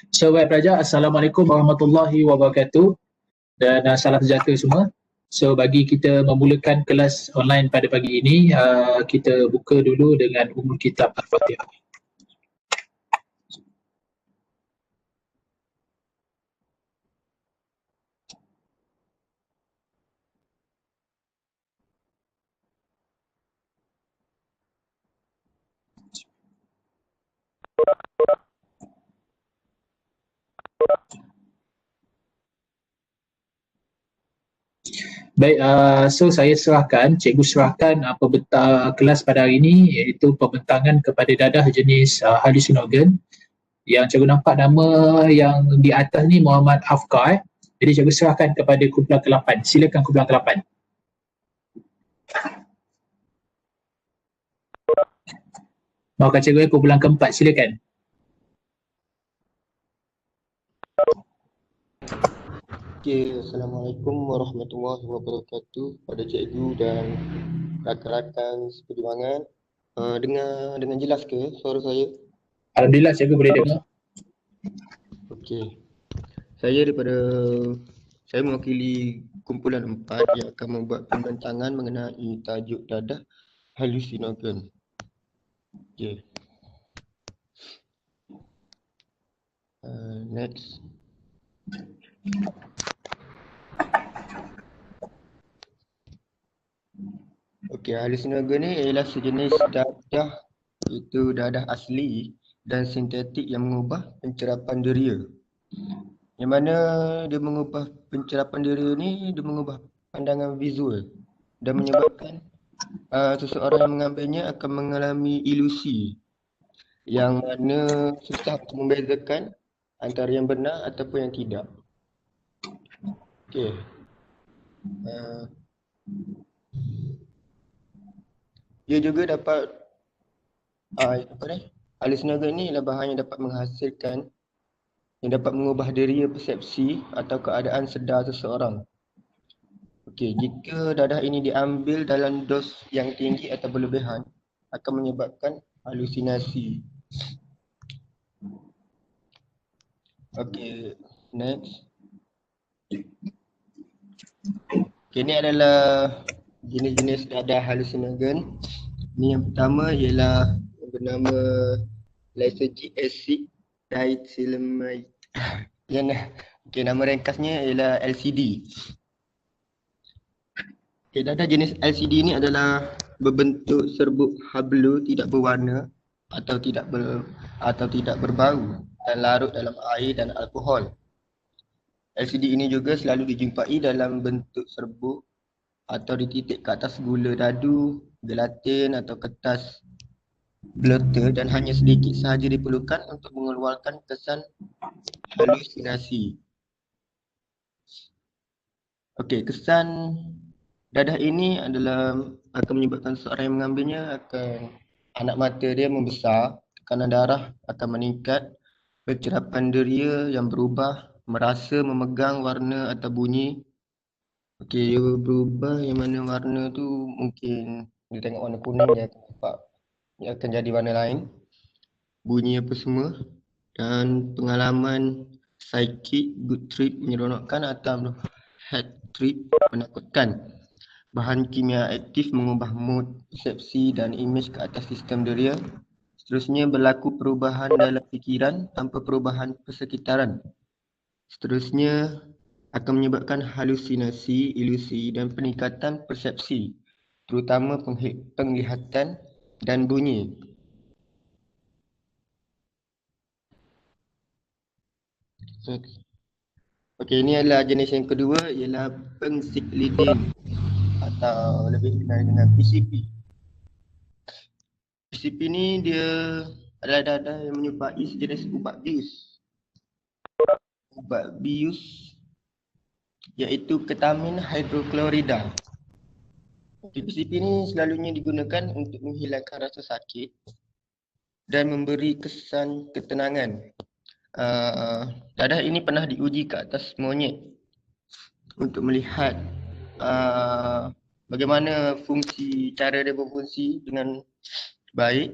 So, baik pelajar, Assalamualaikum warahmatullahi wabarakatuh dan salam sejahtera semua. So, bagi kita memulakan kelas online pada pagi ini, kita buka dulu dengan umul kitab Al-Fatihah. Baik, so saya serahkan, cikgu serahkan kelas pada hari ini iaitu pembentangan kepada dadah jenis halusinogen. Yang cikgu nampak nama yang di atas ni Muhammad Afkar. Jadi cikgu serahkan kepada kumpulan ke-8. Silakan kumpulan ke-8. Maafkan cikgu, kumpulan ke-4, silakan. Okay, Assalamualaikum warahmatullahi wabarakatuh pada cikgu dan rakan-rakan seperjuangan. Dengan jelas ke suara saya? Alhamdulillah cikgu boleh dengar. Okey. Saya mewakili kumpulan 4 yang akan membuat pembentangan mengenai tajuk dadah halusinogen. Okey. Next. Okey, halusinogen ni ialah sejenis dadah, iaitu dadah asli dan sintetik yang mengubah pencerapan deria. Yang mana dia mengubah pencerapan deria ni, dia mengubah pandangan visual dan menyebabkan seseorang yang mengambilnya akan mengalami ilusi yang mana susah untuk membezakan antara yang benar ataupun yang tidak. Okey. Dia juga dapat halusinogen ni ialah bahan yang dapat menghasilkan, yang dapat mengubah deria persepsi atau keadaan sedar seseorang. Okey, jika dadah ini diambil dalam dos yang tinggi atau berlebihan akan menyebabkan halusinasi. Okey, next. Okey, ini adalah jenis-jenis dadah halusinogen. Ini yang pertama ialah yang bernama lysergic acid diethylamide. Okey, nama ringkasnya ialah LCD. Okey, dadah jenis LCD ni adalah berbentuk serbuk hablu tidak berwarna atau tidak berbau dan larut dalam air dan alkohol. LCD ini juga selalu dijumpai dalam bentuk serbuk atau dititik ke atas gula dadu, gelatin atau kertas blotter dan hanya sedikit sahaja diperlukan untuk mengeluarkan kesan halusinasi. Okey, kesan dadah ini adalah akan menyebabkan seorang yang mengambilnya akan anak mata dia membesar, tekanan darah akan meningkat, pencerapan deria yang berubah, merasa memegang warna atau bunyi. Okey, dia berubah yang mana warna tu mungkin dia tengok warna kuning dia akan nampak dia akan jadi warna lain. Bunyi apa semua dan pengalaman psikik, good trip menyeronokkan atau head trip menakutkan. Bahan kimia aktif mengubah mood, persepsi dan imej ke atas sistem deria. Seterusnya berlaku perubahan dalam fikiran tanpa perubahan persekitaran. Seterusnya akan menyebabkan halusinasi, ilusi dan peningkatan persepsi, terutama penglihatan dan bunyi. Okey, ini adalah jenis yang kedua ialah pensiklidin atau lebih dikenal dengan PCP. PCP ni dia adalah dadah yang menyerupai sejenis ubat bius. Ubat bius iaitu ketamin hidroklorida. PCP ni selalunya digunakan untuk menghilangkan rasa sakit dan memberi kesan ketenangan. Dadah ini pernah diuji ke atas monyet untuk melihat bagaimana cara dia berfungsi dengan baik.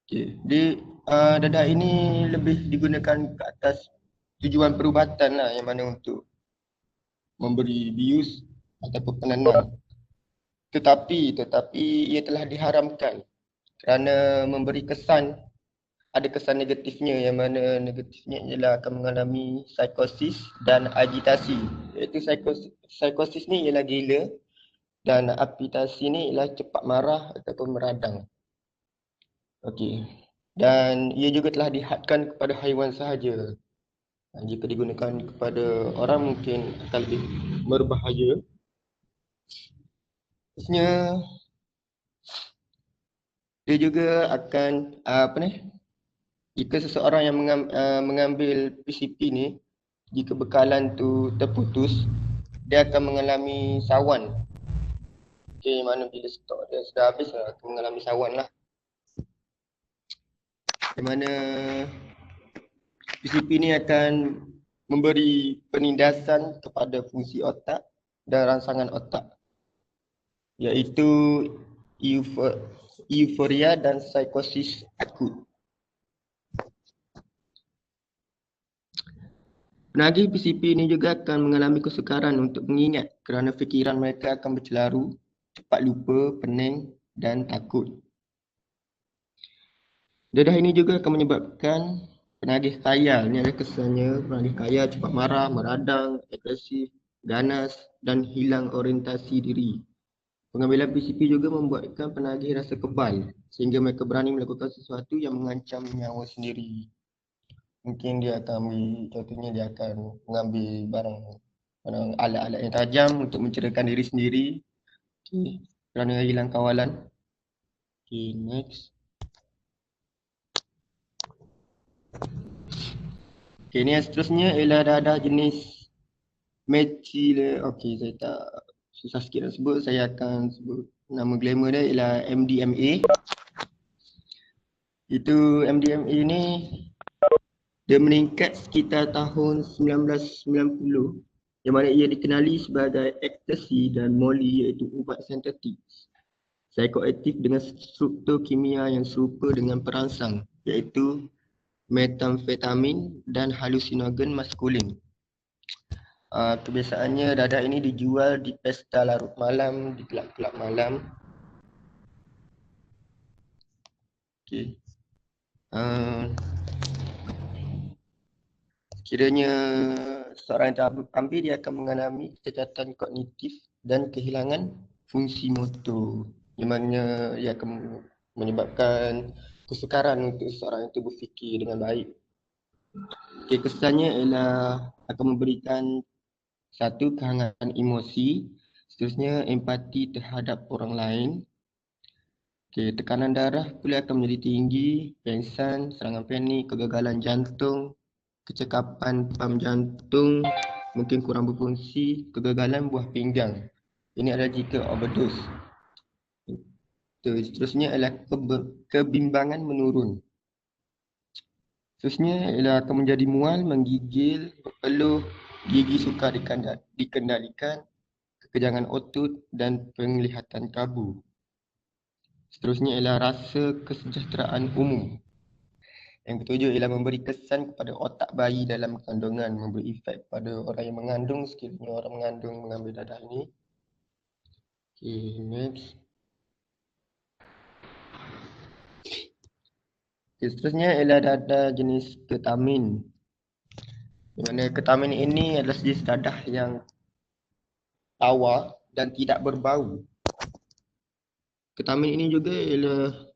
Okay. dadah ini lebih digunakan ke atas tujuan perubatan lah, yang mana untuk memberi bius ataupun penenang. Tetapi ia telah diharamkan kerana memberi kesan, ada kesan negatifnya, yang mana negatifnya ialah akan mengalami psikosis dan agitasi. Iaitu psikosis ni ialah gila dan agitasi ni ialah cepat marah ataupun meradang. Okey. Dan ia juga telah dihadkan kepada haiwan sahaja. Jika digunakan kepada orang mungkin akan lebih berbahaya. Terusnya dia juga akan jika seseorang yang mengambil PCP ni, jika bekalan tu terputus, dia akan mengalami sawan. Okey, mana bila stok dia sudah habis akan mengalami sawan lah. Di mana PCP ni akan memberi penindasan kepada fungsi otak dan rangsangan otak, iaitu euforia dan psikosis akut. Penagih PCP ini juga akan mengalami kesukaran untuk mengingat kerana fikiran mereka akan bercelaru, cepat lupa, pening dan takut. Dadah ini juga akan menyebabkan penagih khayal. Ini ada kesannya penagih khayal cepat marah, meradang, agresif, ganas dan hilang orientasi diri. Pengambilan PCP juga membuatkan penagih rasa kebal sehingga mereka berani melakukan sesuatu yang mengancam nyawa sendiri. Mungkin dia akan contohnya dia akan mengambil barang alat-alat yang tajam untuk mencederakan diri sendiri. Okay. Kerana hilang kawalan. Okay, next. Okay, ni yang seterusnya ialah dadah jenis methyl. Okay, saya tak susah sikit nak sebut. Saya akan sebut nama glamour dia ialah MDMA. Itu MDMA ni dia meningkat sekitar tahun 1990, yang mana ia dikenali sebagai ecstasy dan molly, iaitu ubat sintetik psikoaktif dengan struktur kimia yang serupa dengan perangsang, iaitu metamfetamin dan halusinogen maskulin. Kebiasaannya dadah ini dijual di pesta larut malam, di kelab-kelab malam. Okay. Kiranya seorang yang ambil, dia akan mengalami kecacatan kognitif dan kehilangan fungsi motor, di mana ia akan menyebabkan kesukaran untuk seorang itu berfikir dengan baik. Okay, kesannya ialah akan memberikan satu, kehangatan emosi, seterusnya empati terhadap orang lain. Okay, tekanan darah pula akan menjadi tinggi, pengsan, serangan panik, kegagalan jantung, kecekapan pam jantung mungkin kurang berfungsi, kegagalan buah pinggang. Ini adalah jika overdose. Seterusnya adalah kebimbangan menurun. Seterusnya ialah akan menjadi mual, menggigil, berpeluh, gigi sukar dikendalikan, kekejangan otot dan penglihatan kabur. Seterusnya ialah rasa kesejahteraan umum. Yang ketujuh ialah memberi kesan kepada otak bayi dalam kandungan, memberi efek pada orang yang mengandung sekiranya orang mengandung mengambil dadah ini. Okay, next. Okay, seterusnya ialah dadah jenis ketamin. Di mana ketamin ini adalah jenis dadah yang tawar dan tidak berbau. Ketamin ini juga ialah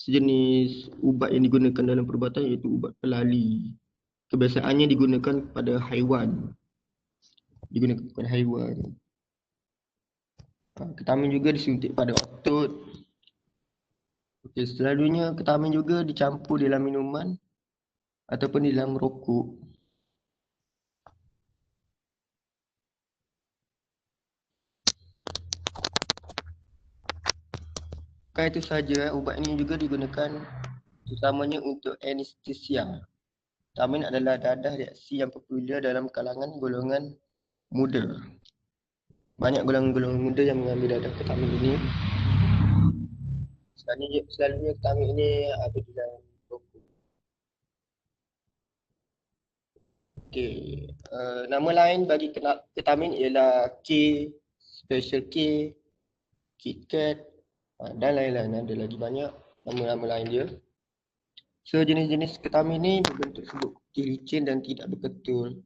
sejenis ubat yang digunakan dalam perubatan, iaitu ubat pelali. Kebiasaannya digunakan kepada haiwan. Ketamin juga disuntik pada otot. Okey, selalunya ketamin juga dicampur dalam minuman ataupun dalam rokok. Bukan itu saja, ubat ini juga digunakan utamanya untuk anestesia. Ketamin adalah dadah reaksi yang popular dalam kalangan golongan muda. Banyak golongan-golongan muda yang mengambil dadah ketamin ini. Selalunya ketamin ini ada di dalam rokok. Okey, nama lain bagi ketamin ialah K, Special K, KitKat dan lain-lain. Ada lagi banyak nama-nama lain dia. So jenis-jenis ketamin ni berbentuk sebuti licin dan tidak berketul.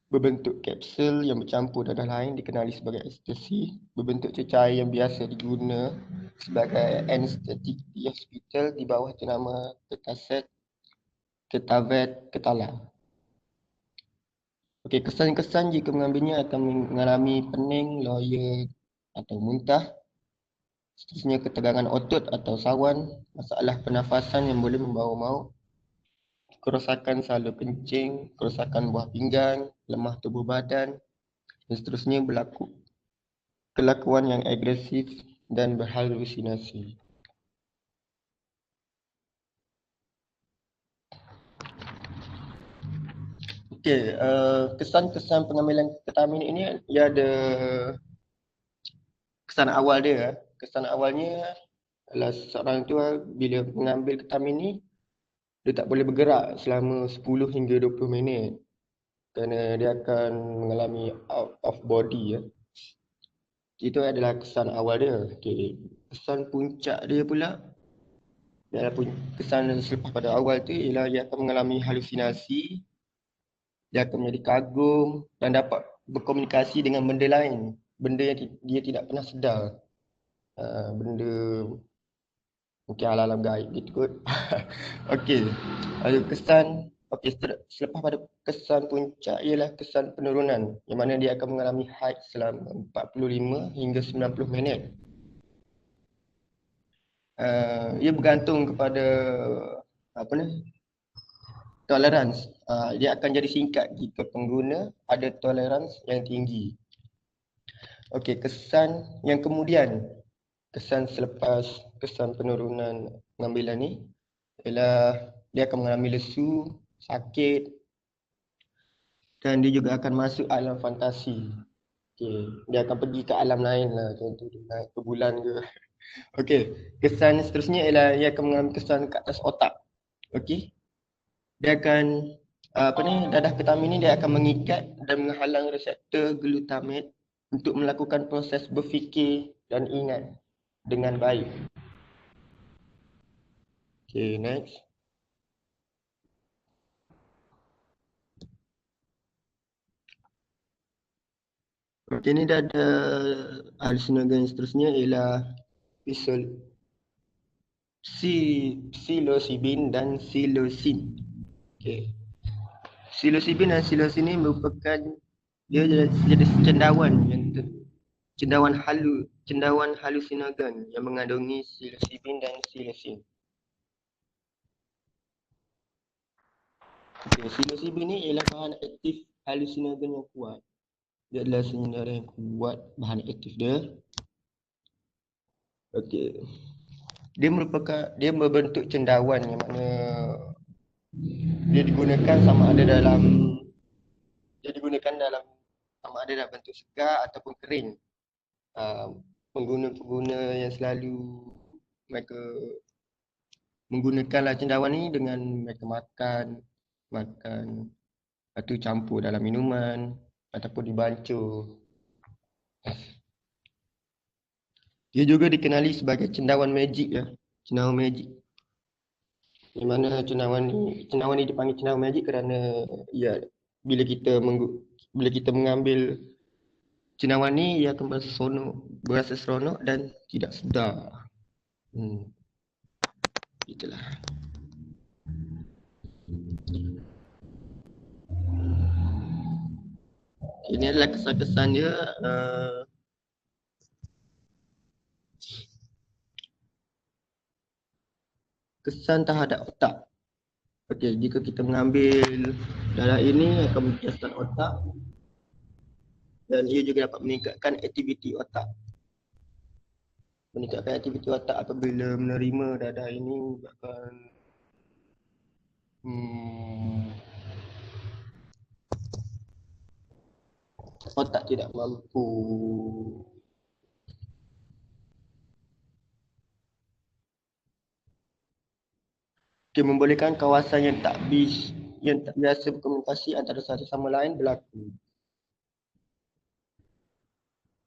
Berbentuk kapsul yang bercampur dadah lain dikenali sebagai ekstasi. Berbentuk cecair yang biasa diguna sebagai anestetik di hospital di bawah jenama ketaset, ketavet, ketala. Okey, kesan-kesan jika mengambilnya akan mengalami pening, loya atau muntah. Seterusnya ketegangan otot atau sawan, masalah pernafasan yang boleh membawa maut, kerosakan salur kencing, kerosakan buah pinggang, lemah tubuh badan, dan seterusnya berlaku kelakuan yang agresif dan berhalusinasi. Okey, kesan-kesan pengambilan ketamin ini ia ada kesan awal dia. Kesan awalnya adalah seorang tu bila mengambil ketamin ni dia tak boleh bergerak selama 10 hingga 20 minit kerana dia akan mengalami out of body ya. Itu adalah kesan awal dia. Okay. Kesan puncak dia pula kesan selepas pada awal tu ialah dia akan mengalami halusinasi, dia akan menjadi kagum dan dapat berkomunikasi dengan benda lain, benda yang dia tidak pernah sedar. Benda mungkin alam-alam gaib gitu kot. Okey. Lalu kesan selepas pada kesan puncak ialah kesan penurunan yang mana dia akan mengalami haid selama 45 hingga 90 minit. Ia bergantung kepada apa ni? Tolerans. Dia akan jadi singkat jika pengguna ada tolerans yang tinggi. Okey, kesan yang kemudian, kesan selepas kesan penurunan pengambilan ni ialah dia akan mengalami lesu, sakit dan dia juga akan masuk alam fantasi. Okay. Dia akan pergi ke alam lain lah, contoh dia naik ke bulan ke. Okey, kesan seterusnya ialah dia akan mengalami kesan ke atas otak. Okey. Dia akan dadah ketamin ni dia akan mengikat dan menghalang reseptor glutamate untuk melakukan proses berfikir dan ingat dengan baik. Okay, next. Okay, ni dah ada hallucinogen seterusnya ialah psilocybin dan psilocin. Okay. Psilocybin dan psilocin ni merupakan dia jenis cendawan halusinogen yang mengandungi psilocybin dan psilocin. Okay, psilocybin ni ialah bahan aktif halusinogen yang kuat. Dia adalah senyinara yang kuat bahan aktif dia. Okey. Dia berbentuk cendawan yang mana dia digunakan sama ada dalam bentuk segar ataupun kering. Pengguna-pengguna yang selalu mereka menggunakanlah cendawan ni dengan mereka makan atau campur dalam minuman ataupun dibancur. Dia juga dikenali sebagai cendawan magic ya, cendawan magic. Di mana cendawan ni dipanggil cendawan magic kerana ya bila kita mengambil cendawan ni ia akan berasa seronok dan tidak sedar. Itulah. Ini adalah kesan-kesan dia. Kesan terhadap otak. Okey, jika kita mengambil darah ini akan membiaskan otak dan ia juga dapat meningkatkan aktiviti otak. Meningkatkan aktiviti otak apabila menerima darah ini akan otak tidak mampu membolehkan kawasan yang tak yang tak biasa berkomunikasi antara satu sama lain berlaku.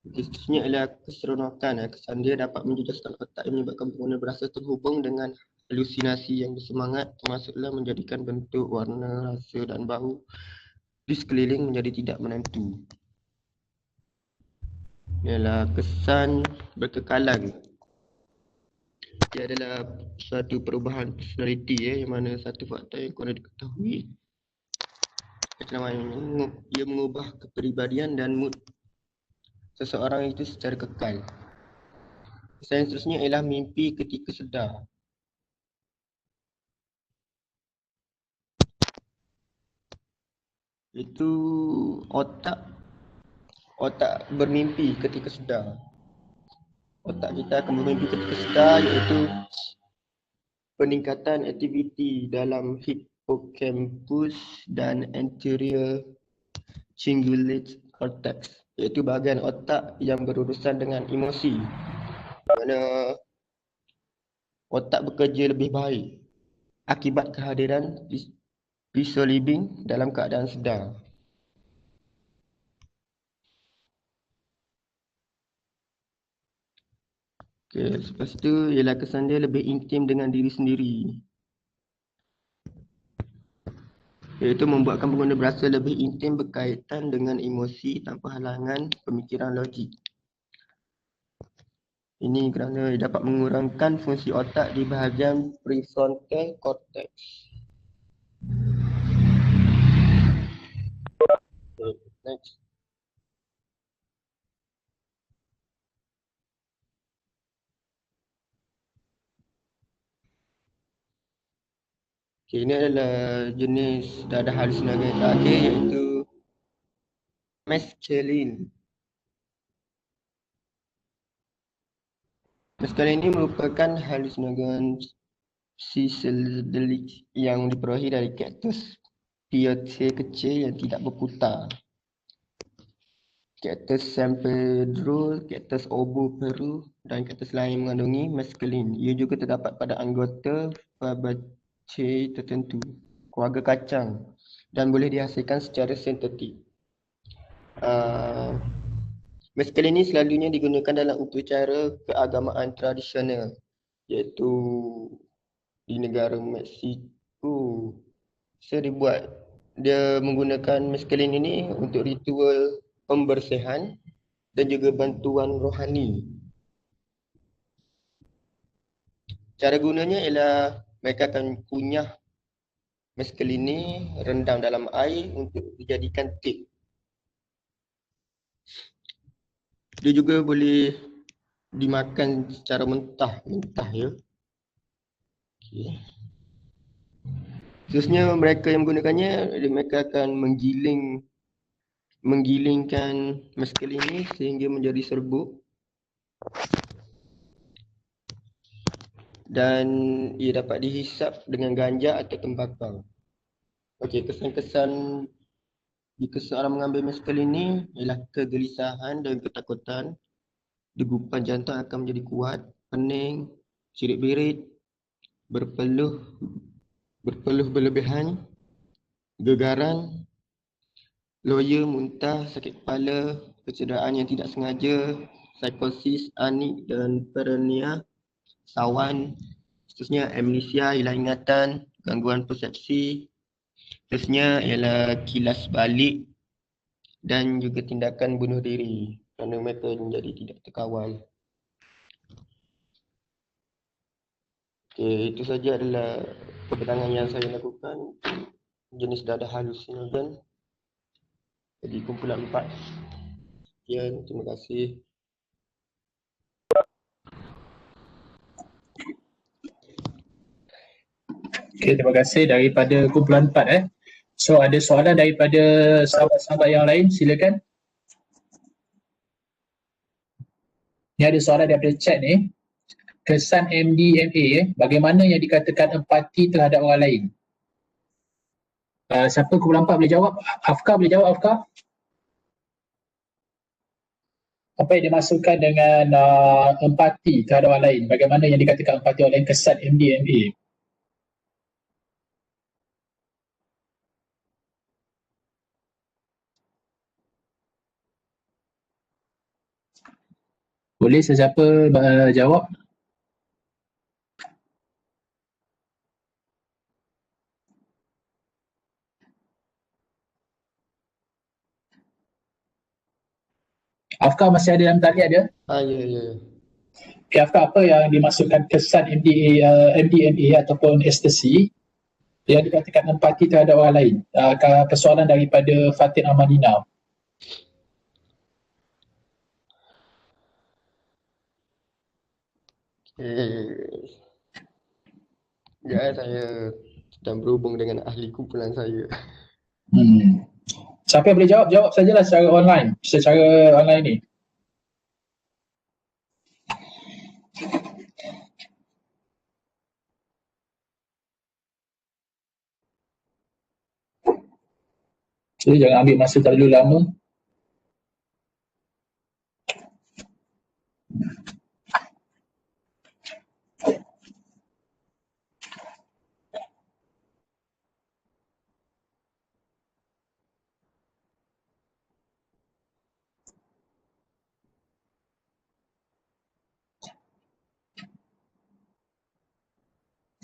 Seterusnya ialah keseronokan. Kesan dia dapat menjejaskan otak yang menyebabkan pengguna berasa terhubung dengan halusinasi yang bersemangat, termasuklah menjadikan bentuk, warna, rasa dan bau di sekeliling menjadi tidak menentu. Ialah kesan berkekalan. Dia adalah suatu perubahan personaliti yang mana satu faktor yang kurang diketahui. Ia mengubah kepribadian dan mood seseorang itu secara kekal. Kesan seterusnya ialah mimpi ketika sedar. Itu otak bermimpi ketika sedar. Otak kita akan bermimpi ketika sedar, iaitu peningkatan aktiviti dalam hippocampus dan anterior cingulate cortex, iaitu bahagian otak yang berurusan dengan emosi. Mana otak bekerja lebih baik akibat kehadiran pisolibin dalam keadaan sedar. Lepas tu ialah kesan dia lebih intim dengan diri sendiri, iaitu membuatkan pengguna berasa lebih intim berkaitan dengan emosi tanpa halangan pemikiran logik. Ini kerana dapat mengurangkan fungsi otak di bahagian prefrontal cortex. Next. Ini adalah jenis dadah halusinagen yang terakhir, iaitu mescaline. Mescaline ini merupakan halusinagen psychedelic yang diperolehi dari kaktus peyote kecil yang tidak berputar. Kaktus San Pedro, kaktus Obo Peru dan kaktus lain mengandungi mescaline. Ia juga terdapat pada anggota Fabaceae tertentu, keluarga kacang, dan boleh dihasilkan secara sintetik. Mescaline ini selalunya digunakan dalam upacara keagamaan tradisional, iaitu di negara Mexico. Dia menggunakan mescaline ini untuk ritual pembersihan dan juga bantuan rohani. Cara gunanya ialah mereka akan kunyah mescaline ini, rendam dalam air untuk dijadikan tip. Dia juga boleh dimakan secara mentah ya. Okay. Seterusnya mereka yang menggunakannya, mereka akan menggilingkan mescaline ini sehingga menjadi serbuk dan ia dapat dihisap dengan ganja atau tembakau. Okey, kesan-kesan jika seorang mengambil mescaline ini ialah kegelisahan dan ketakutan, degupan jantung akan menjadi kuat, pening, cirit-birit, berpeluh berlebihan, gegaran, loya, muntah, sakit kepala, kecederaan yang tidak sengaja, psikosis, anik dan paranoia, sawan. Seterusnya amnesia, hilang ingatan, gangguan persepsi. Seterusnya ialah kilas balik dan juga tindakan bunuh diri kerana mereka menjadi tidak terkawal. Okey, itu saja adalah perbincangan yang saya lakukan jenis dadah halusinogen. Jadi kumpulan 4. Sekian, terima kasih. Okay, terima kasih daripada kumpulan 4. So ada soalan daripada sahabat-sahabat yang lain, silakan. Ni ada soalan daripada chat ni. Kesan MDMA, bagaimana yang dikatakan empati terhadap orang lain? Siapa kumpulan 4 boleh jawab? Afkar boleh jawab, Afkar? Apa yang dimasukkan dengan empati terhadap orang lain? Bagaimana yang dikatakan empati orang lain, kesan MDMA? Boleh sesiapa jawab? Afkar masih ada dalam talian dia? Ya, ya, ya. Okay, Afkar, apa yang dimaksudkan kesan MDMA ataupun ekstasi yang dikatakan empati terhadap orang lain? Persoalan daripada Fatin Amalina. Ya, saya sedang berhubung dengan ahli kumpulan saya. Siapa yang boleh jawab? Jawab sajalah secara online ni. Jadi jangan ambil masa terlalu lama.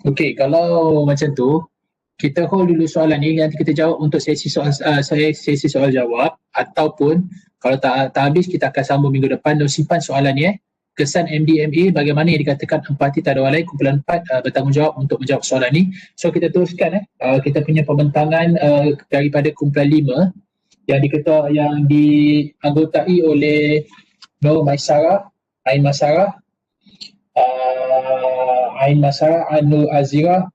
Okey, kalau macam tu, kita hold dulu soalan ni, nanti kita jawab untuk sesi soal jawab, ataupun kalau tak habis kita akan sambung minggu depan. Dan simpan soalan ni. Kesan MDMA, bagaimana yang dikatakan empati terhadap orang lain, kumpulan 4 bertanggungjawab untuk menjawab soalan ni. So kita teruskan kita punya pembentangan daripada kumpulan 5 yang dianggotai oleh Nur Maisarah, Ain Masarah, Ain Masarah, Anu Azira,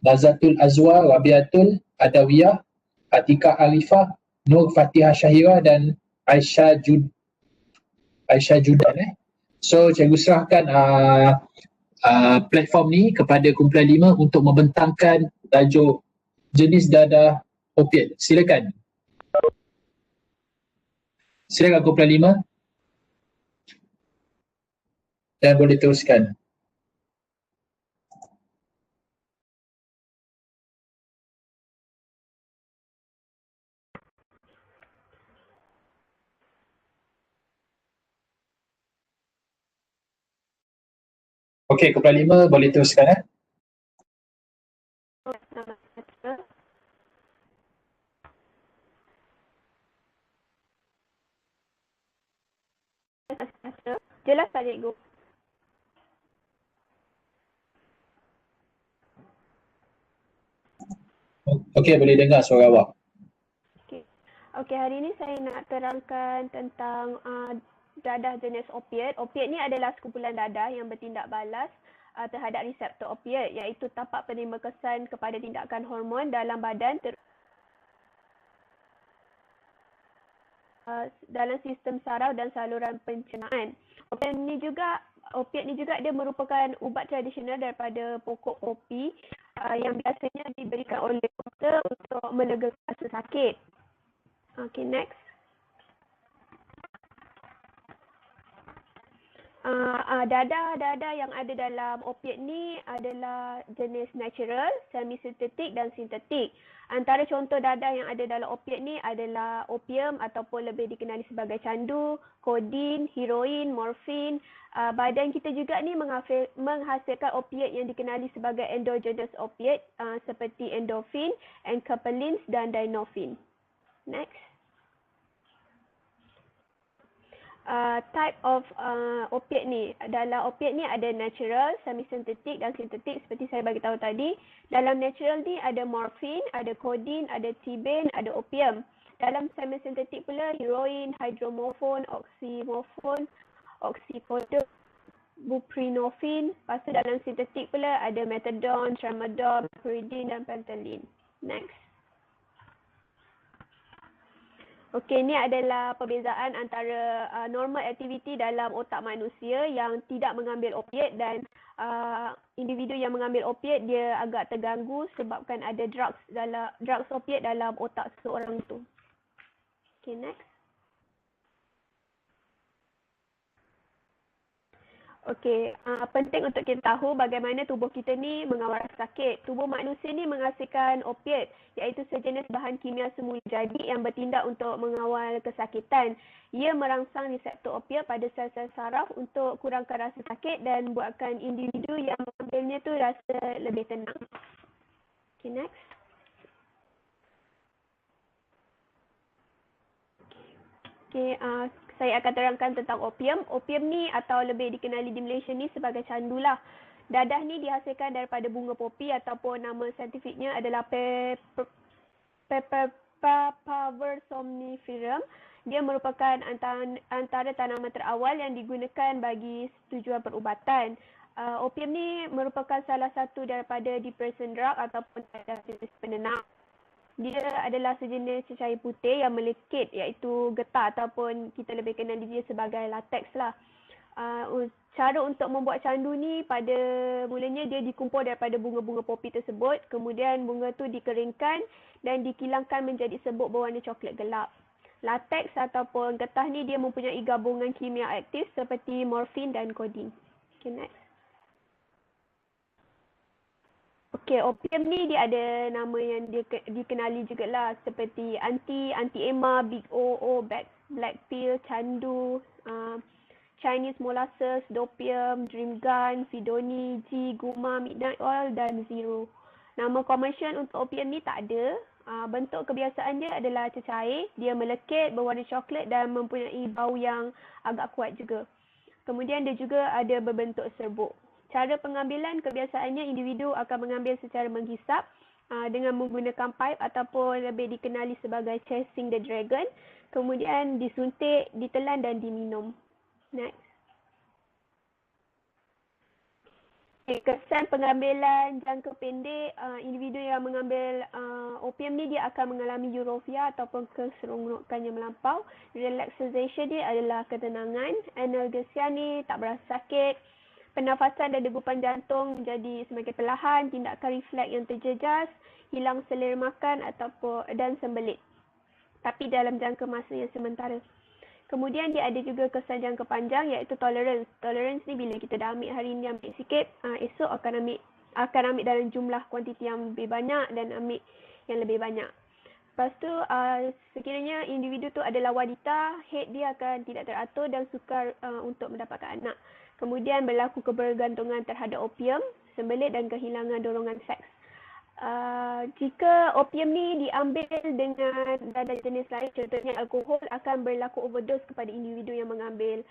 Nazatul Azwa, Rabiatul Adawiyah, Atika Arifah, Nur Fatihah Syahira dan Aisyah Judan. So cikgu serahkan platform ni kepada kumpulan 5 untuk membentangkan tajuk jenis dadah opiat. Silakan. Silakan kumpulan 5 dan boleh teruskan. Okey, kumpulan 5 boleh teruskan. Jelas tak cikgu? Okey, boleh dengar suara awak. Okey, hari ini saya nak terangkan tentang dadah jenis opiat. Opiat ni adalah sekumpulan dadah yang bertindak balas terhadap reseptor opiat, iaitu tapak penerima kesan kepada tindakan hormon dalam badan dalam sistem saraf dan saluran pencernaan. Opiat ni juga dia merupakan ubat tradisional daripada pokok kopi yang biasanya diberikan oleh doktor untuk melegakan rasa sakit. Okay, next. Dadah yang ada dalam opiat ni adalah jenis natural, semi-sintetik dan sintetik. Antara contoh dadah yang ada dalam opiat ni adalah opium ataupun lebih dikenali sebagai candu, kodin, heroin, morfin. Badan kita juga ni menghasilkan opiat yang dikenali sebagai endogenous opiat seperti endorfin, enkephalins dan dynorphin. Next. Type of opiat ni. Dalam opiat ni ada natural, semi-sintetik dan sintetik seperti saya bagi tahu tadi. Dalam natural ni ada morfin, ada kodin, ada tibane, ada opium. Dalam semi-sintetik pula heroin, hydromorphone, oxymorphone, oxycodone, buprenorphine. Lepas tu dalam sintetik pula ada methadone, tramadol, pyridine dan pentylene. Next. Okey, ini adalah perbezaan antara normal activity dalam otak manusia yang tidak mengambil opiat dan individu yang mengambil opiat dia agak terganggu sebabkan ada drugs opiat dalam otak seseorang itu. Okey, next. Okey, penting untuk kita tahu bagaimana tubuh kita ni mengawal rasa sakit. Tubuh manusia ni menghasilkan opiat iaitu sejenis bahan kimia semu jadi yang bertindak untuk mengawal kesakitan. Ia merangsang reseptor opiat pada sel-sel saraf untuk kurangkan rasa sakit dan buatkan individu yang mengambilnya tu rasa lebih tenang. Okay, next. Okay, saya akan terangkan tentang opium. Opium ni atau lebih dikenali di Malaysia ni sebagai candu lah. Dadah ni dihasilkan daripada bunga popi ataupun nama saintifiknya adalah Papaver somniferum. Dia merupakan antara tanaman terawal yang digunakan bagi tujuan perubatan. Opium ni merupakan salah satu daripada depressant drug ataupun jenis penenang. Dia adalah sejenis cecair putih yang melekit iaitu getah ataupun kita lebih kenal dia sebagai latex lah. Cara untuk membuat candu ni pada mulanya dia dikumpul daripada bunga-bunga popi tersebut. Kemudian bunga tu dikeringkan dan dikilangkan menjadi serbuk berwarna coklat gelap. Latex ataupun getah ni dia mempunyai gabungan kimia aktif seperti morfin dan kodin. Okay, next. Okey, opium ni dia ada nama yang dia dikenali jugalah seperti anti-ema, big O, black pill, candu, Chinese molasses, dopium, dream gun, fidoni, G, guma, midnight oil dan zero. Nama komersial untuk opium ni tak ada. Bentuk kebiasaan dia adalah cecair, dia melekit, berwarna coklat dan mempunyai bau yang agak kuat juga. Kemudian dia juga ada berbentuk serbuk. Cara pengambilan kebiasaannya individu akan mengambil secara menghisap dengan menggunakan pipe ataupun lebih dikenali sebagai chasing the dragon. Kemudian disuntik, ditelan dan diminum. Next. Okay, kesan pengambilan jangka pendek, individu yang mengambil opium ni dia akan mengalami euphoria ataupun keseronokkan yang melampau. Relaxation dia adalah ketenangan. Analgesia ni tak berasa sakit. Pernafasan dan degupan jantung menjadi semakin perlahan, tindakan refleks yang terjejas, hilang selera makan ataupun dan sembelit. Tapi dalam jangka masa yang sementara. Kemudian dia ada juga kesan jangka panjang iaitu tolerance. Tolerance ni bila kita dah ambil hari ni ambil sikit, esok akan ambil dalam jumlah kuantiti yang lebih banyak dan ambil yang lebih banyak. Lepas tu sekiranya individu tu adalah wanita, head dia akan tidak teratur dan sukar untuk mendapatkan anak. Kemudian berlaku kebergantungan terhadap opium, sembelit dan kehilangan dorongan seks. Jika opium ni diambil dengan dadah jenis lain, contohnya alkohol, akan berlaku overdose kepada individu yang mengambil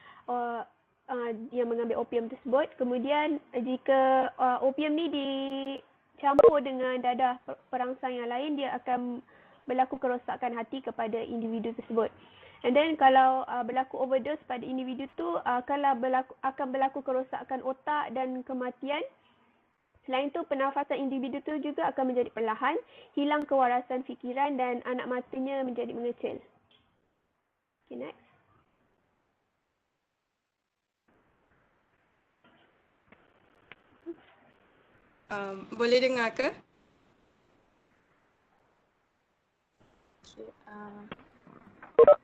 opium tersebut. Kemudian jika opium ni dicampur dengan dadah perangsang yang lain, dia akan berlaku kerosakan hati kepada individu tersebut. And then kalau berlaku overdose pada individu tu akan berlaku kerosakan otak dan kematian. Selain itu, pernafasan individu tu juga akan menjadi perlahan, hilang kewarasan fikiran dan anak matanya menjadi mengecil. Okay, next. Boleh dengar ke?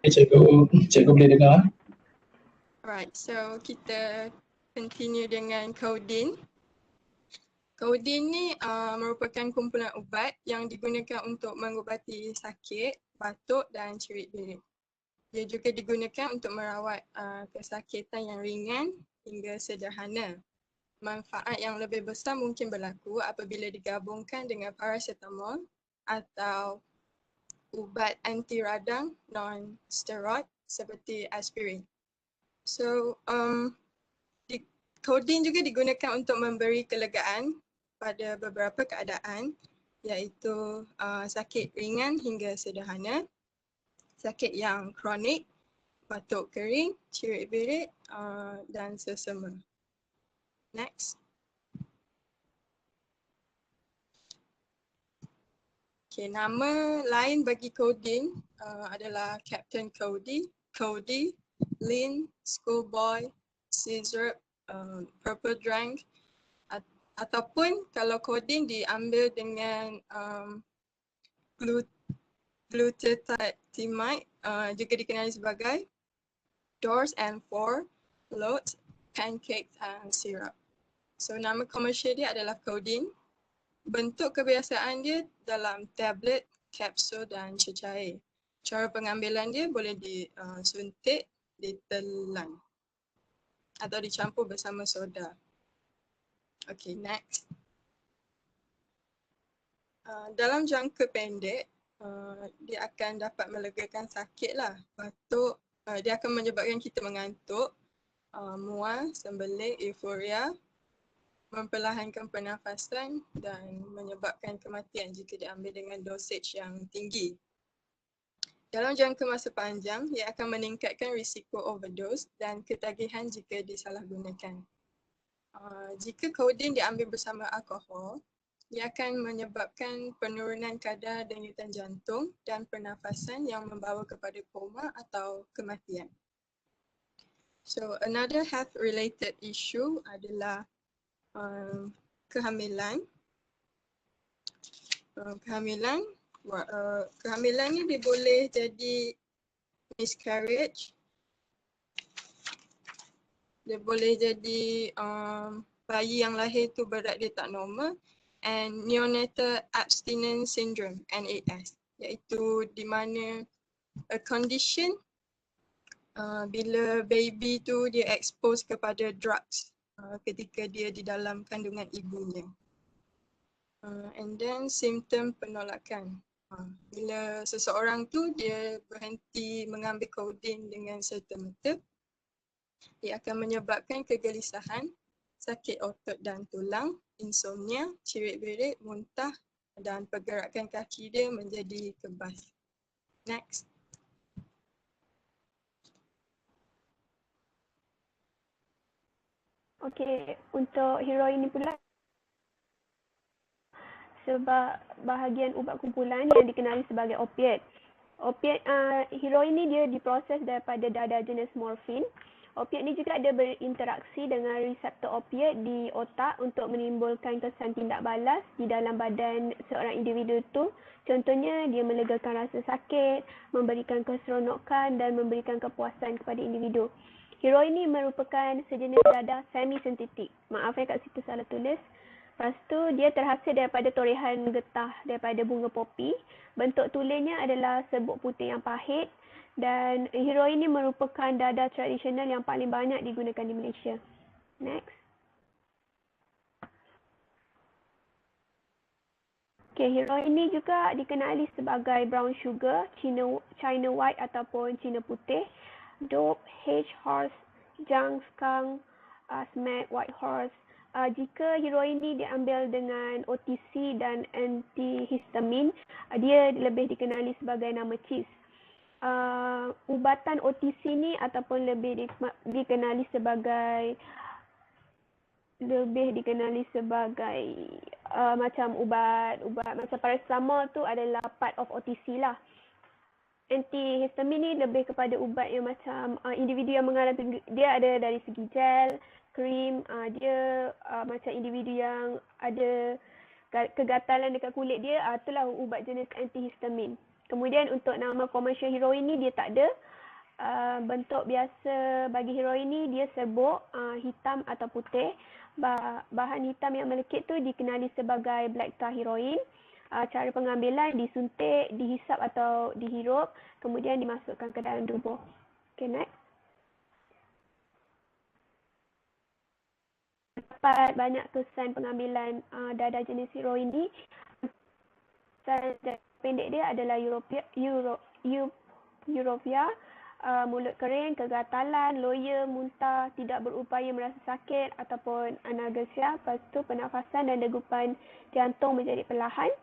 Cikgu boleh dengar. Alright, so kita continue dengan codeine. Codeine ni merupakan kumpulan ubat yang digunakan untuk mengubati sakit, batuk dan cerit-berit. Dia juga digunakan untuk merawat kesakitan yang ringan hingga sederhana. Manfaat yang lebih besar mungkin berlaku apabila digabungkan dengan paracetamol atau ubat anti radang non-steroid seperti aspirin. So, codeine juga digunakan untuk memberi kelegaan pada beberapa keadaan iaitu sakit ringan hingga sederhana, sakit yang kronik, batuk kering, cerit-berit dan sesama. Next. Okay, nama lain bagi codeine adalah Captain Cody, Lean, Schoolboy, Scissor, Purple Drank, ataupun kalau codeine diambil dengan glutathione juga dikenali sebagai Dors and 4 Lot, pancake syrup. So nama komersial dia adalah codeine. Bentuk kebiasaan dia dalam tablet, kapsul dan cecair. Cara pengambilan dia boleh disuntik, ditelan atau dicampur bersama soda. Okay, next. Dalam jangka pendek, dia akan dapat melegakan sakit lah. Batuk, dia akan menyebabkan kita mengantuk, mual, sembelit, euforia, memperlahankan pernafasan dan menyebabkan kematian jika diambil dengan dosage yang tinggi. Dalam jangka masa panjang, ia akan meningkatkan risiko overdose dan ketagihan jika disalahgunakan. Jika codeine diambil bersama alkohol, ia akan menyebabkan penurunan kadar denyutan jantung dan pernafasan yang membawa kepada koma atau kematian. So another health related issue adalah kehamilan. Kehamilan ni dia boleh jadi miscarriage. Dia boleh jadi bayi yang lahir tu berat dia tak normal, and neonatal abstinence syndrome (NAS), iaitu di mana a condition bila baby tu dia expose kepada drugs ketika dia di dalam kandungan ibunya. And then simptom penolakan. Bila seseorang tu dia berhenti mengambil codeine dengan serta-merta, ia akan menyebabkan kegelisahan, sakit otot dan tulang, insomnia, cirit-birit, muntah dan pergerakan kaki dia menjadi kebas. Next. Okey, untuk heroin ni pula, sebab bahagian ubat kumpulan yang dikenali sebagai opiat. Heroin ni dia diproses daripada dadah jenis morfin. Opiat ni juga ada berinteraksi dengan reseptor opiat di otak untuk menimbulkan kesan tindak balas di dalam badan seorang individu tu. Contohnya dia melegakan rasa sakit, memberikan keseronokan dan memberikan kepuasan kepada individu. Heroin ni merupakan sejenis dadah semi-sintetik. Maaf kat situ salah tulis. Lepas tu dia terhasil daripada torehan getah daripada bunga popi. Bentuk tulennya adalah serbuk putih yang pahit. Dan heroin ni merupakan dadah tradisional yang paling banyak digunakan di Malaysia. Next. Okay, heroin ni juga dikenali sebagai brown sugar, China white ataupun Cina putih, dope, H-horse, junk skunk, smack, white horse. Jika heroin ni diambil dengan OTC dan antihistamin, dia lebih dikenali sebagai nama cheese. Ubatan OTC ni ataupun lebih dikenali sebagai macam ubat macam paracetamol tu adalah part of OTC lah. Antihistamin ni lebih kepada ubat yang macam individu yang mengalami, dia ada dari segi gel, krim, dia macam individu yang ada kegatalan dekat kulit dia, itulah ubat jenis antihistamin. Kemudian untuk nama komersial heroin ni dia tak ada. Bentuk biasa bagi heroin ni dia serbuk hitam atau putih. Bahan hitam yang melekit tu dikenali sebagai black tar heroin. Cara pengambilan disuntik, dihisap atau dihirup, kemudian dimasukkan ke dalam tubuh. Okay, next. Dapat banyak kesan pengambilan dadah jenis heroin ni. Kesan pendek dia adalah euphoria, mulut kering, kegatalan, loya, muntah, tidak berupaya merasa sakit ataupun analgesia. Lepas tu pernafasan dan degupan jantung menjadi perlahan.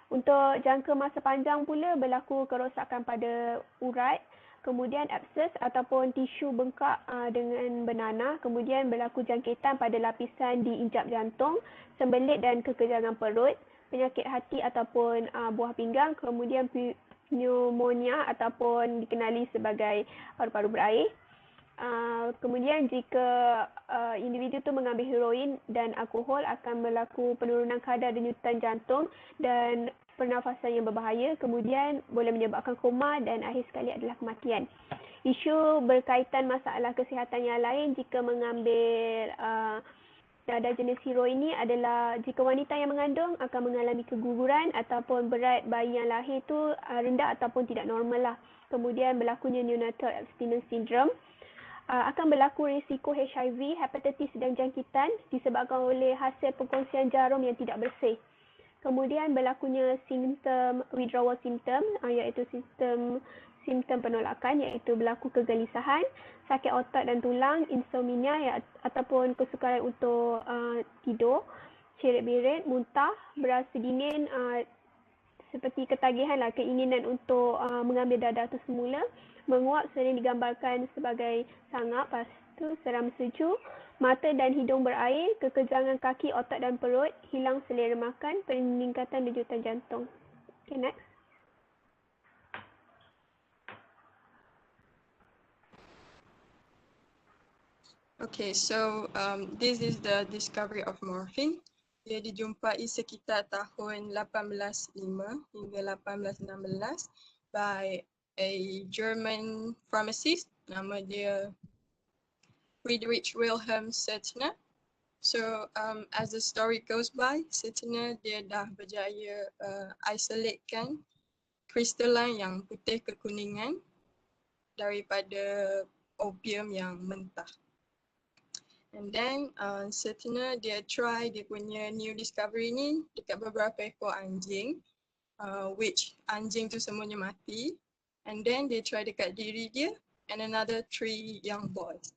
Untuk jangka masa panjang pula berlaku kerosakan pada urat, kemudian abses ataupun tisu bengkak dengan bernanah, kemudian berlaku jangkitan pada lapisan di injap jantung, sembelit dan kekejangan perut, penyakit hati ataupun buah pinggang, kemudian pneumonia ataupun dikenali sebagai paru-paru berair. Kemudian jika individu tu mengambil heroin dan alkohol akan berlaku penurunan kadar denyutan jantung dan pernafasan yang berbahaya, kemudian boleh menyebabkan koma dan akhir sekali adalah kematian. Isu berkaitan masalah kesihatan yang lain jika mengambil dadah jenis hero ini adalah jika wanita yang mengandung akan mengalami keguguran ataupun berat bayi yang lahir itu rendah ataupun tidak normal lah. Kemudian berlakunya neonatal abstinence syndrome. Akan berlaku risiko HIV, hepatitis dan jangkitan disebabkan oleh hasil perkongsian jarum yang tidak bersih. Kemudian berlakunya simptom withdrawal symptom iaitu simptom penolakan iaitu berlaku kegelisahan, sakit otot dan tulang, insomnia ataupun kesukaran untuk tidur, cerit-berit, muntah, berasa dingin seperti ketagihan lah, keinginan untuk mengambil dadah itu semula, menguap sering digambarkan sebagai sangap, lepas tu seram sejuk, mata dan hidung berair, kekejangan kaki, otot dan perut, hilang selera makan, peningkatan denyutan jantung. Okay, next. Okay, so this is the discovery of morphine. Dia dijumpai sekitar tahun 1805 hingga 1816 by a German pharmacist, nama dia Friedrich Wilhelm Settner. So as the story goes by, Settner dia dah berjaya isolatekan kristalin yang putih kekuningan daripada opium yang mentah. And then Settner dia try dia punya new discovery ni dekat beberapa ekor anjing, which anjing tu semuanya mati. And then dia try dekat diri dia and another 3 young boys.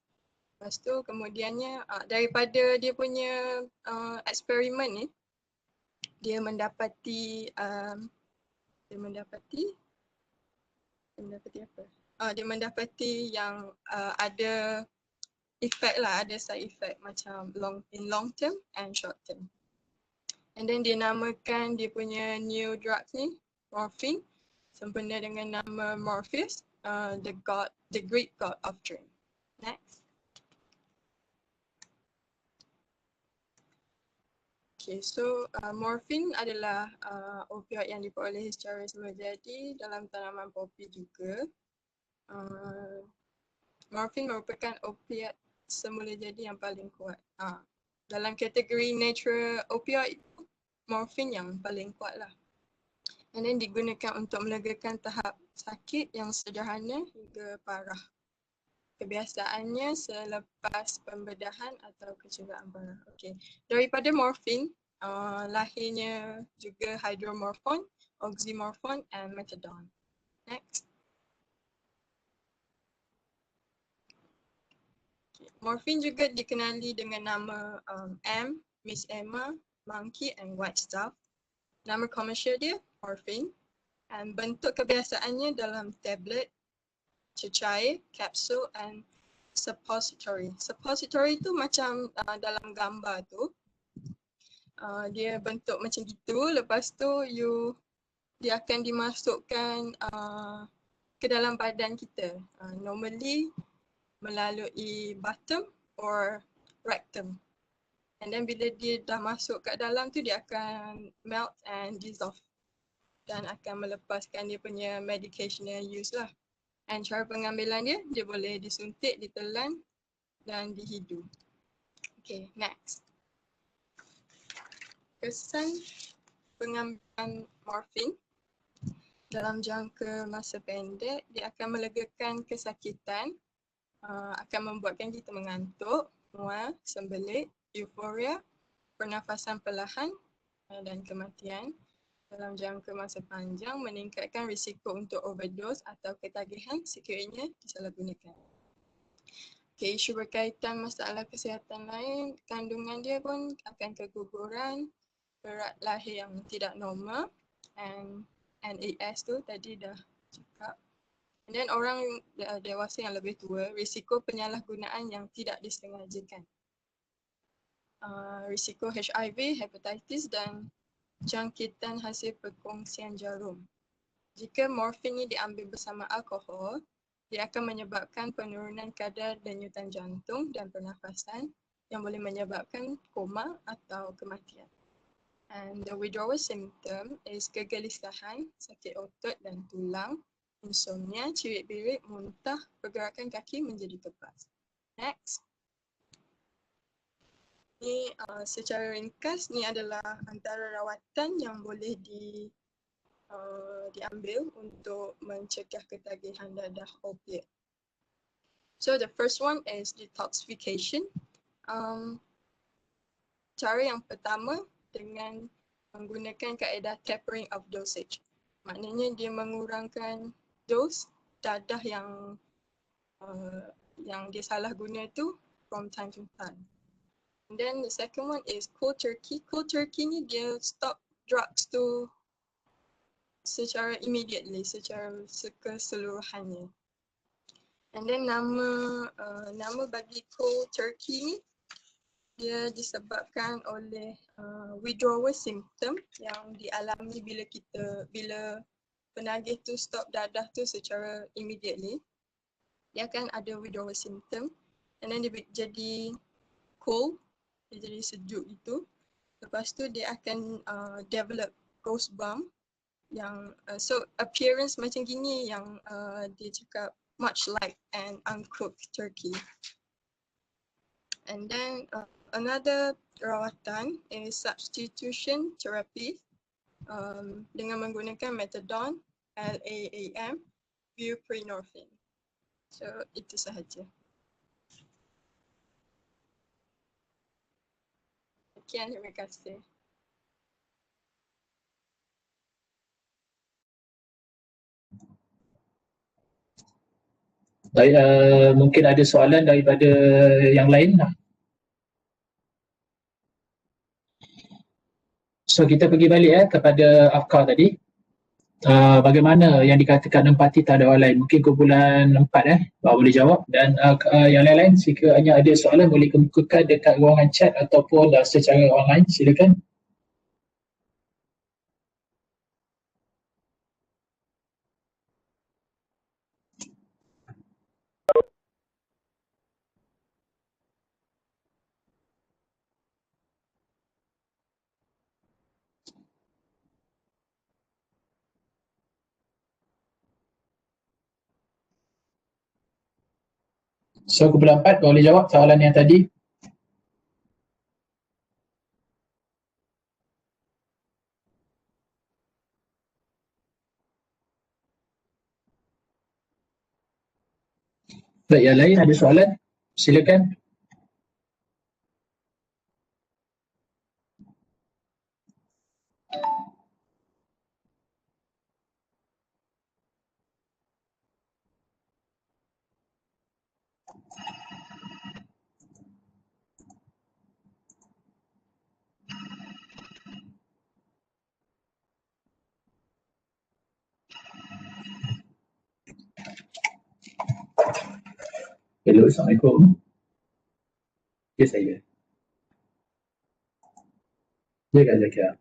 Lepas tu kemudiannya daripada dia punya eksperimen ni, dia mendapati apa? Dia mendapati yang ada efek lah, ada side effect macam in long term and short term. And then dia namakan dia punya new drug ni morphine, sempena dengan nama Morpheus, the Greek god of dream. Next. Okay, so morphine adalah opioid yang diperolehi secara semula jadi dalam tanaman popi juga. Morphine merupakan opioid semula jadi yang paling kuat. Dalam kategori natural opioid, morphine yang paling kuat lah. And then digunakan untuk melegakan tahap sakit yang sederhana hingga parah. Kebiasaannya selepas pembedahan atau kecederaan parah. Okay. Daripada morphine, lahirnya juga hydromorphone, oxymorphone and methadone. Next. Okay. Morphine juga dikenali dengan nama M, Miss Emma, Monkey and White Stuff. Nama komersial dia morphine, and bentuk kebiasaannya dalam tablet, cecair, kapsul and suppository. Suppository tu macam dalam gambar tu. Dia bentuk macam gitu, lepas tu dia akan dimasukkan ke dalam badan kita. Normally melalui bottom or rectum. And then bila dia dah masuk kat dalam tu, dia akan melt and dissolve dan akan melepaskan dia punya medicational use lah. And cara pengambilan dia boleh disuntik, ditelan dan dihidu. Okay, next. Kesan pengambilan morphine dalam jangka masa pendek, dia akan melegakan kesakitan, akan membuatkan kita mengantuk, mual, sembelit, euforia, pernafasan perlahan dan kematian. Dalam jangka masa panjang meningkatkan risiko untuk overdose atau ketagihan sekiranya disalahgunakan. Okay, isu berkaitan masalah kesihatan lain, kandungan dia pun akan keguguran, berat lahir yang tidak normal, and NAS tu tadi dah cakap. And then orang dewasa yang lebih tua, risiko penyalahgunaan yang tidak disengajakan. Risiko HIV, hepatitis dan jangkitan hasil perkongsian jarum. Jika morfin ini diambil bersama alkohol, dia akan menyebabkan penurunan kadar denyutan jantung dan pernafasan yang boleh menyebabkan koma atau kematian. And the withdrawal symptom is kegelisahan, sakit otot dan tulang, insomnia, cirit-birit, muntah, pergerakan kaki menjadi kebas. Next. Ni secara ringkas ni adalah antara rawatan yang boleh diambil untuk mencegah ketagihan dadah opiat. So the first one is detoxification. Cara yang pertama dengan menggunakan kaedah tapering of dosage. Maknanya dia mengurangkan dos dadah yang dia salah guna tu from time to time. And then the second one is cold turkey. Cold turkey ni dia stop drugs tu secara immediately, secara keseluruhannya. And then nama bagi cold turkey ni dia disebabkan oleh withdrawal symptom yang dialami bila penagih tu stop dadah tu secara immediately. Dia akan ada withdrawal symptom and then dia jadi cold, dia jadi sejuk gitu. Lepas tu dia akan develop ghost bump yang so appearance macam gini yang dia cakap much like an uncooked turkey. And then another rawatan is substitution therapy dengan menggunakan methadone, LAAM, buprenorphine. So itu sahaja. Sekian, terima kasih. Baik, mungkin ada soalan daripada yang lain. So kita pergi balik kepada Afkar tadi. Bagaimana yang dikatakan empati terhadap orang lain? Mungkin kumpulan 4 boleh jawab, dan yang lain-lain jika hanya ada soalan boleh kemukakan dekat ruangan chat ataupun secara online, silakan. So kumpulan 4 boleh jawab soalan yang tadi. Baik, yang lain ada soalan? Silakan. Hello, Assalamualaikum. Ya, saya. Ya, Kak Zakia.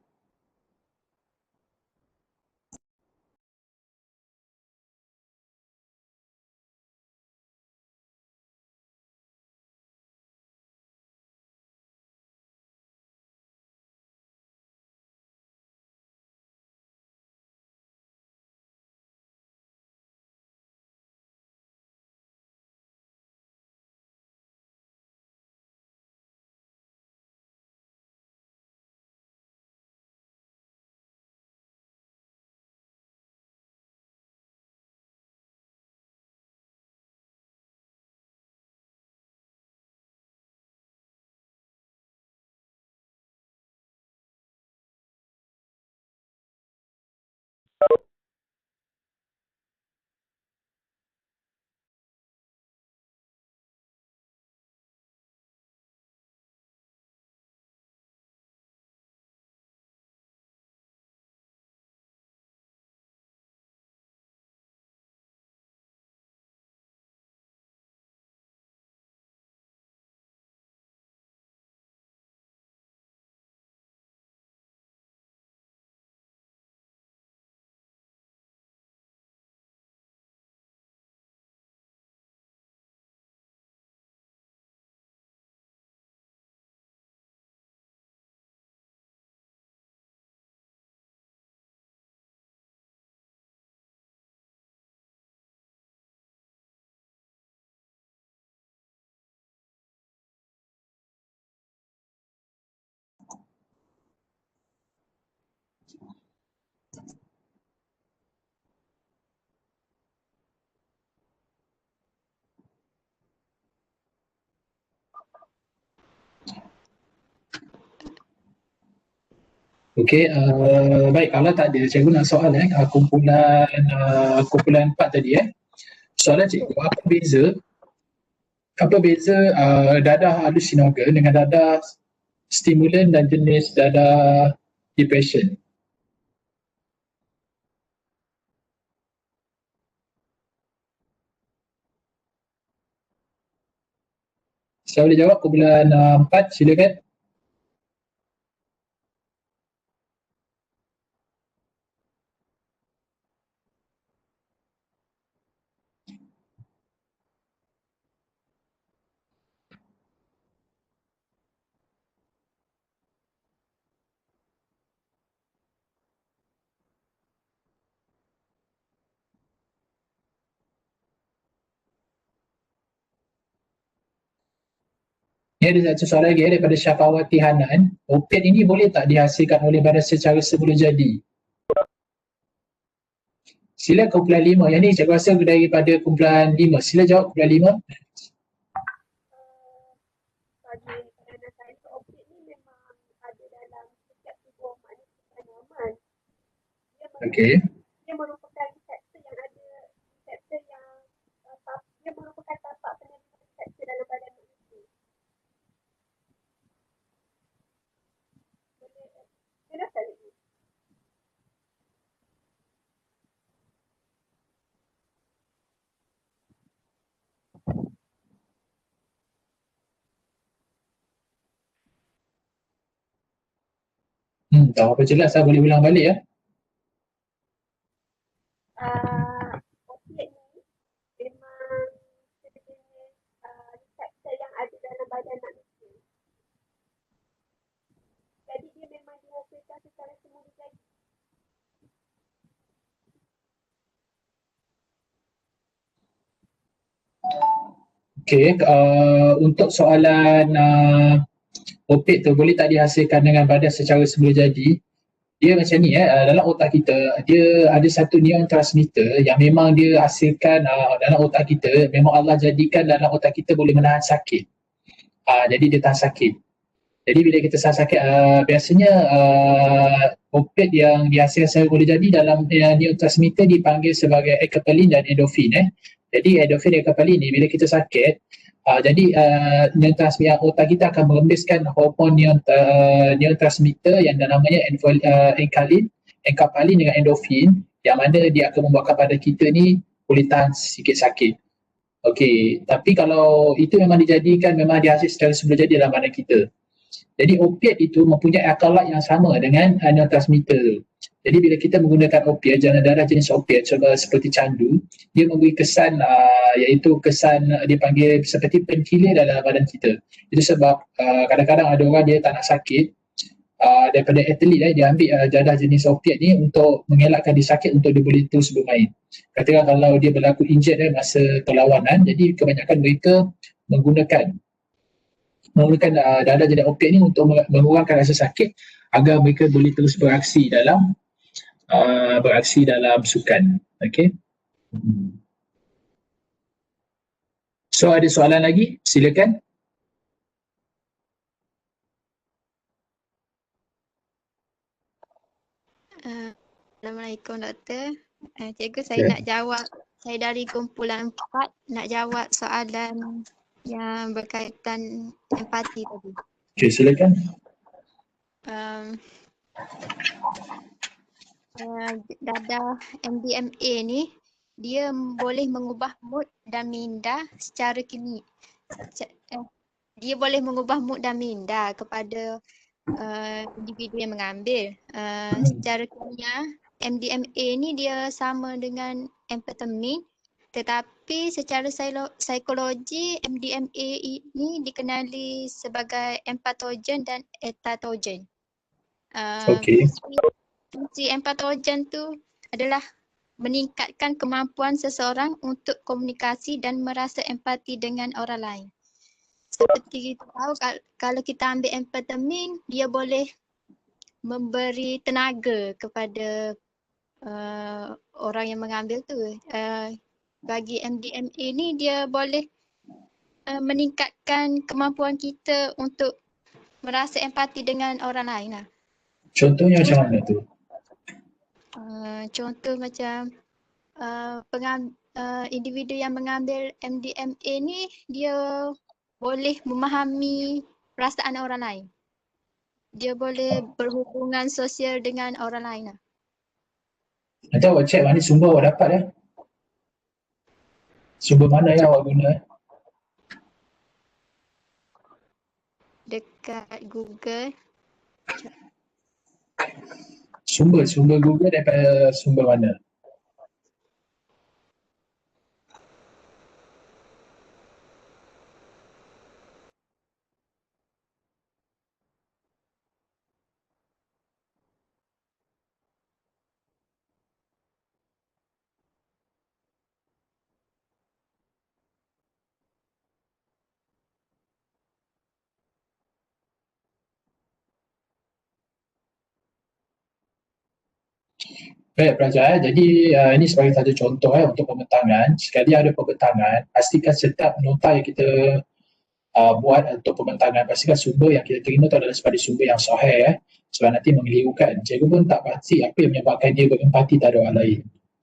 Okey, baik, kalau tak ada, cikgu nak soal kumpulan 4 tadi Soalan cikgu, apa beza dadah halusinogen dengan dadah stimulan dan jenis dadah depression? Siapa boleh jawab kumpulan 4, silakan. Ini ada satu soalan lagi daripada Syafawati Hanan. Opiat ini boleh tak dihasilkan oleh badan secara semula jadi? Sila kumpulan 5. Yang ni cikgu rasa daripada kumpulan 5. Sila jawab kumpulan 5. Bagi peranan sains optik ni memang ada dalam setiap tubuh manusia normal. Okey. Dia merupakan reseptor yang ada, reseptor yang dia merupakan tapak penerima reseptor dalam badan manusia. Jelas tak ni? Tak apa jelas lah, boleh ulang balik Opiat ni memang sejenis reseptor yang ada dalam badan manusia. Jadi dia memang dihasilkan secara semula jadi. Okey, untuk soalan opiat tu boleh tak dihasilkan dengan badan secara semula jadi? Dia macam ni dalam otak kita dia ada satu neurotransmitter yang memang dia hasilkan dalam otak kita, memang Allah jadikan dalam otak kita boleh menahan sakit. Jadi dia tahan sakit. Jadi bila kita tahan sakit, biasanya opiat yang dihasilkan secara boleh jadi dalam neurotransmitter dipanggil sebagai ekapalin dan endorfin. Jadi endorfin dan ekapalin ni bila kita sakit, jadi neurotransmitter otak kita akan mengembiskan hormon neurotransmitter yang namanya enkapalin dengan endorfin, yang mana dia akan membuatkan pada kita ni boleh tahan sikit sakit. Okey, tapi kalau itu memang dijadikan, memang dihasil secara semula jadi dalam badan kita. Jadi opiat itu mempunyai akalat yang sama dengan neurotransmitter tu. Jadi bila kita menggunakan opiat, jalan darah jenis opiat seperti candu, dia memberi kesan iaitu kesan dia panggil seperti painkiller dalam badan kita. Itu sebab kadang-kadang ada orang dia tak nak sakit, daripada atlet dia ambil jadah jenis opiat ni untuk mengelakkan dia sakit, untuk dia boleh terus bermain. Katakan kalau dia berlaku injured masa perlawanan, jadi kebanyakan mereka menggunakan dadah jenis opiat ni untuk mengurangkan rasa sakit agar mereka boleh terus beraksi dalam sukan. Okey. So ada soalan lagi? Silakan. Assalamualaikum Doktor. Cikgu, saya nak jawab, saya dari kumpulan 4 nak jawab soalan yang berkaitan empati tadi. Okey, silakan. Dadah MDMA ni dia boleh mengubah mood dan minda secara kimia. Dia boleh mengubah mood dan minda kepada individu yang mengambil. Secara kimia, MDMA ni dia sama dengan amfetamin, tetapi secara psikologi MDMA ini dikenali sebagai empatogen dan etatogen. Fungsi empatogen tu adalah meningkatkan kemampuan seseorang untuk komunikasi dan merasa empati dengan orang lain. Seperti kita tahu, kalau kita ambil amfetamin, dia boleh memberi tenaga kepada orang yang mengambil tu. Bagi MDMA ni dia boleh meningkatkan kemampuan kita untuk merasa empati dengan orang lain lah. Contohnya macam mana tu? Contoh macam individu yang mengambil MDMA ni dia boleh memahami perasaan orang lain. Dia boleh berhubungan sosial dengan orang lain lah. Nanti awak check mana sumber awak dapat Sumber mana yang awak guna Dekat Google. Sumber Google daripada sumber mana? Baik pelajar, jadi ini sebagai satu contoh untuk pembentangan. Sekali ada pembentangan, pastikan setiap nota yang kita buat untuk pembentangan, pastikan sumber yang kita terima itu adalah sebagai sumber yang sahih sebab nanti mengelirukan. Cikgu pun tak pasti apa yang menyebabkan dia berempati terhadap orang lain.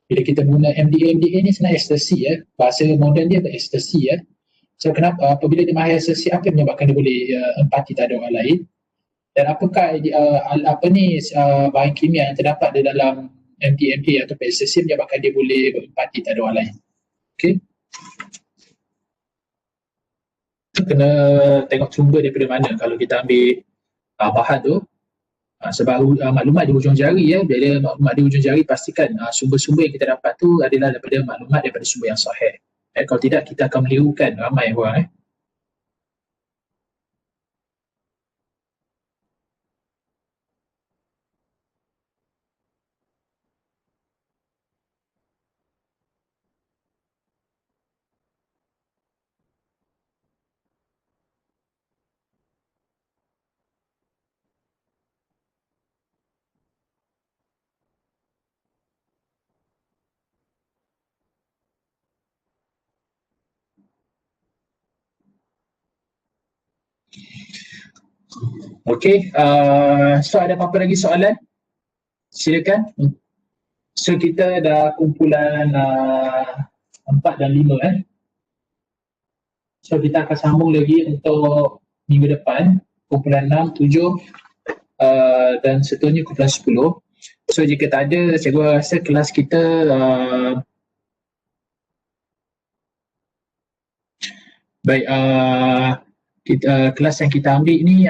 Bila kita guna MDA ni sebenarnya ekstasi bahasa moden dia ekstasi So kenapa apabila dia mahir ekstasi, apa yang menyebabkan dia boleh empati terhadap orang lain? Dan apakah bahan kimia yang terdapat di dalam MDMA atau ekstasi menyebabkan dia boleh berempati terhadap orang lain? Okey. Kena tengok sumber daripada mana kalau kita ambil bahan tu. Sebab maklumat di hujung jari bila maklumat di hujung jari pastikan sumber-sumber yang kita dapat tu adalah daripada maklumat daripada sumber yang sahih. Kalau tidak kita akan melirukan ramai orang Okey, so ada apa-apa lagi soalan? Silakan. So kita dah kumpulan 4 dan 5 So kita akan sambung lagi untuk minggu depan, kumpulan 6, 7 dan seterusnya kumpulan 10. So jika tak ada, cikgu rasa kelas kita kelas yang kita ambil ni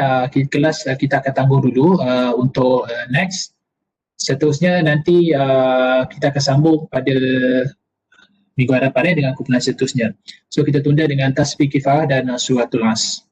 kelas kita akan tanggung dulu untuk next. Seterusnya nanti kita akan sambung pada minggu hadapan dengan kumpulan seterusnya. So kita tunda dengan tasbih kifayah dan suratul As.